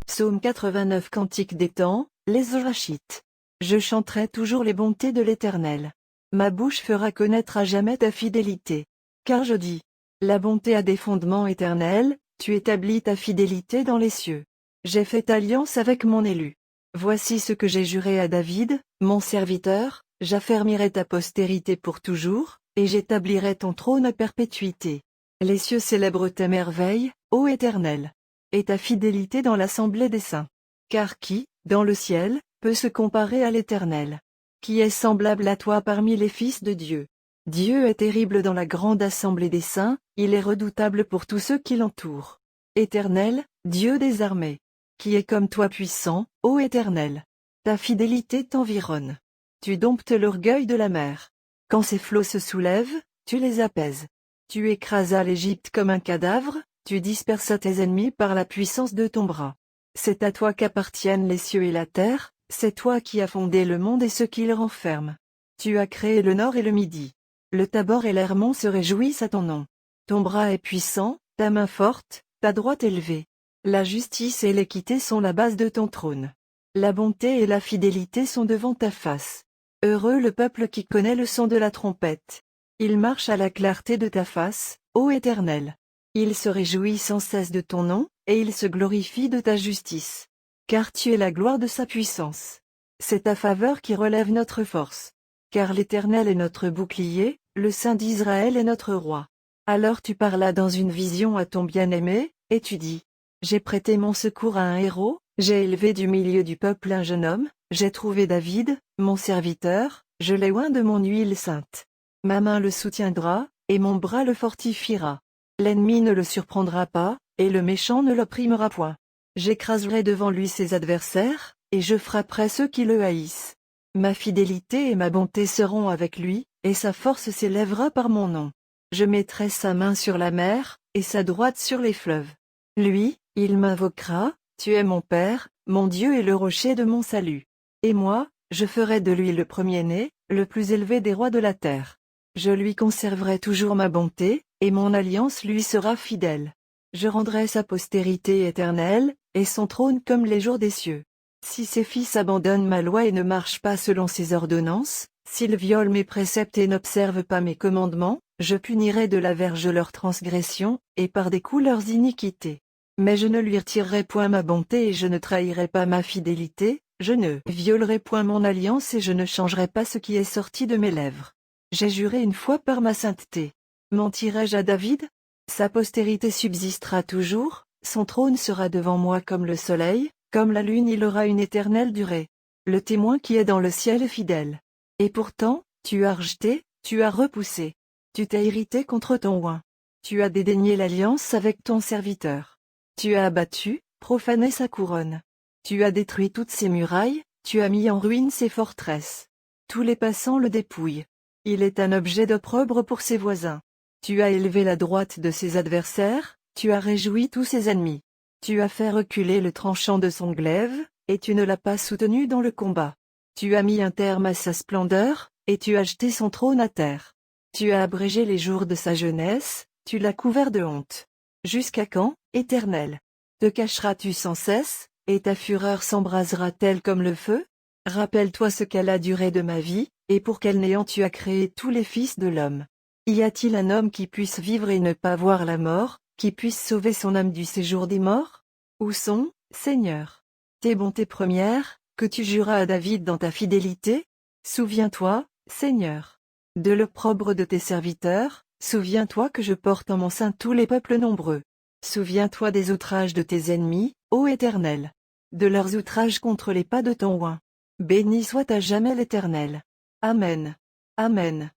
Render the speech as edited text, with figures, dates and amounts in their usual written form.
Psaume 89. Cantique des temps, les Zorachites. Je chanterai toujours les bontés de l'Éternel. Ma bouche fera connaître à jamais ta fidélité. Car je dis, la bonté a des fondements éternels, tu établis ta fidélité dans les cieux. J'ai fait alliance avec mon élu. Voici ce que j'ai juré à David, mon serviteur, j'affermirai ta postérité pour toujours, et j'établirai ton trône à perpétuité. Les cieux célèbrent tes merveilles, ô Éternel, et ta fidélité dans l'assemblée des saints. Car qui, dans le ciel, peut se comparer à l'Éternel? Qui est semblable à toi parmi les fils de Dieu? Dieu est terrible dans la grande assemblée des saints, il est redoutable pour tous ceux qui l'entourent. Éternel, Dieu des armées, qui est comme toi puissant, ô Éternel? Ta fidélité t'environne. Tu domptes l'orgueil de la mer. Quand ses flots se soulèvent, tu les apaises. Tu écrasas l'Égypte comme un cadavre, tu dispersas tes ennemis par la puissance de ton bras. C'est à toi qu'appartiennent les cieux et la terre, c'est toi qui as fondé le monde et ce qui le renferme. Tu as créé le nord et le midi. Le Tabor et l'Hermon se réjouissent à ton nom. Ton bras est puissant, ta main forte, ta droite élevée. La justice et l'équité sont la base de ton trône. La bonté et la fidélité sont devant ta face. Heureux le peuple qui connaît le son de la trompette. Il marche à la clarté de ta face, ô Éternel. Il se réjouit sans cesse de ton nom, et il se glorifie de ta justice. Car tu es la gloire de sa puissance. C'est ta faveur qui relève notre force. Car l'Éternel est notre bouclier, le Saint d'Israël est notre roi. Alors tu parlas dans une vision à ton bien-aimé, et tu dis, j'ai prêté mon secours à un héros, j'ai élevé du milieu du peuple un jeune homme, j'ai trouvé David, mon serviteur, je l'ai oint de mon huile sainte. Ma main le soutiendra, et mon bras le fortifiera. L'ennemi ne le surprendra pas, et le méchant ne l'opprimera point. J'écraserai devant lui ses adversaires, et je frapperai ceux qui le haïssent. Ma fidélité et ma bonté seront avec lui, et sa force s'élèvera par mon nom. Je mettrai sa main sur la mer, et sa droite sur les fleuves. Lui, il m'invoquera, tu es mon Père, mon Dieu et le rocher de mon salut. Et moi, je ferai de lui le premier-né, le plus élevé des rois de la terre. Je lui conserverai toujours ma bonté, et mon alliance lui sera fidèle. Je rendrai sa postérité éternelle, et son trône comme les jours des cieux. Si ses fils abandonnent ma loi et ne marchent pas selon ses ordonnances, s'ils violent mes préceptes et n'observent pas mes commandements, je punirai de la verge leurs transgressions, et par des coups leurs iniquités. Mais je ne lui retirerai point ma bonté et je ne trahirai pas ma fidélité, je ne violerai point mon alliance et je ne changerai pas ce qui est sorti de mes lèvres. J'ai juré une fois par ma sainteté. Mentirai-je à David? Sa postérité subsistera toujours, son trône sera devant moi comme le soleil, comme la lune il aura une éternelle durée. Le témoin qui est dans le ciel est fidèle. Et pourtant, tu as rejeté, tu as repoussé. Tu t'es irrité contre ton oint. Tu as dédaigné l'alliance avec ton serviteur. Tu as abattu, profané sa couronne. Tu as détruit toutes ses murailles, tu as mis en ruine ses forteresses. Tous les passants le dépouillent. Il est un objet d'opprobre pour ses voisins. Tu as élevé la droite de ses adversaires, tu as réjoui tous ses ennemis. Tu as fait reculer le tranchant de son glaive, et tu ne l'as pas soutenu dans le combat. Tu as mis un terme à sa splendeur, et tu as jeté son trône à terre. Tu as abrégé les jours de sa jeunesse, tu l'as couvert de honte. Jusqu'à quand, Éternel? Te cacheras-tu sans cesse, et ta fureur s'embrasera-t-elle comme le feu? Rappelle-toi ce qu'est la durée de ma vie, et pour quel néant tu as créé tous les fils de l'homme. Y a-t-il un homme qui puisse vivre et ne pas voir la mort, qui puisse sauver son âme du séjour des morts? Où sont, Seigneur, tes bontés premières, que tu juras à David dans ta fidélité? Souviens-toi, Seigneur, de l'opprobre de tes serviteurs, souviens-toi que je porte en mon sein tous les peuples nombreux. Souviens-toi des outrages de tes ennemis, ô Éternel, de leurs outrages contre les pas de ton oint. Béni soit à jamais l'Éternel. Amen. Amen.